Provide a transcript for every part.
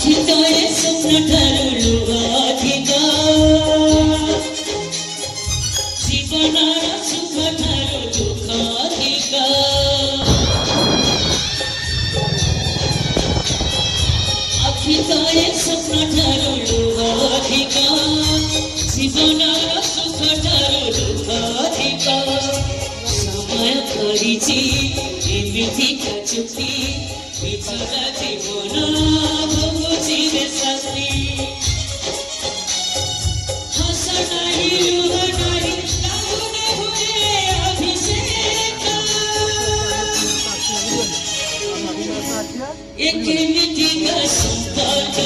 अखितळे स्वप्न ठरलू अधिका जीवनाला सुख ठरू दुःख अधिका अखितळे स्वप्न ठरलू अधिका जीवनाला सुख ठरू दुःख अधिका समय करिछि एमिति चुक्ति बिछुरा जीवन भोगुछि रे शास्त्री हस नाही लुह नाही लाଗୁने हुए अभिषेक एकेमिति का संपर्क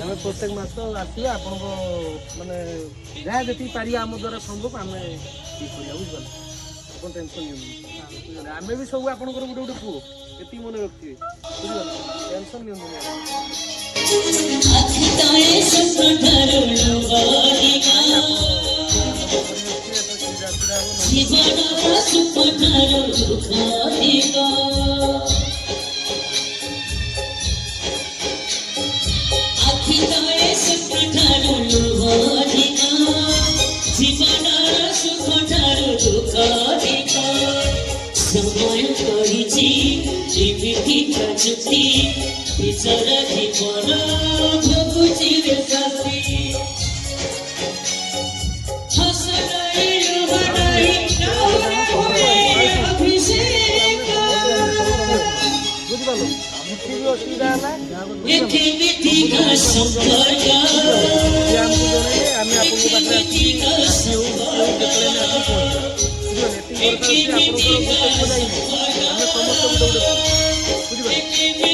ଆମେ ପ୍ରତ୍ୟେକ ମାସ ଆସିଲେ ଆପଣଙ୍କ ମାନେ ଯାହା ଯେତିକି ପାରିବା ଆମ ଦ୍ୱାରା ସମ୍ଭବ ଆମେ ଠିକ୍ କରିବା ବୁଝିପାରିଲେ ଆପଣ ଟେନସନ୍ ନିଅନ୍ତୁ ଆମେ ବି ସବୁ ଆପଣଙ୍କର ଗୋଟେ ଗୋଟେ ପୁଅ ଏତିକି ମନେ ରଖିଥିବେ ବୁଝିପାରିଲେ ଟେନସନ୍ ନିଅନ୍ତୁନି अखितळे स्वप्न ठरलू अधिका जीवनाला सुख ठरू दुःख अधिका अखितळे स्वप्न ठरलू अधिका जीवनाला सुख ठरू दुःख अधिका समय करिछि एमिति चुक्ति बिचरा जीवन भोगुछि रे शास्त्री हस नाही लुह नाही लाଗୁने हुए अभिषेक ବୁଝିପାରିଲ କିଛି ବି ଅସୁବିଧା ହେଲା एकेमिति का संपर्क ଆମକୁ ଜଣେଇଲେ ଆମେ ଆପଣଙ୍କ ପାଖରେ एकेमिति का संपर्क ବୁଝିପାରିଲେ ଏତିକି ଦରକାର ଅଛି ଆପଣଙ୍କର ଆମେ ସମସ୍ତେ ଗୋଟେ ଗୋଟେ ବୁଝିପାରିଲେ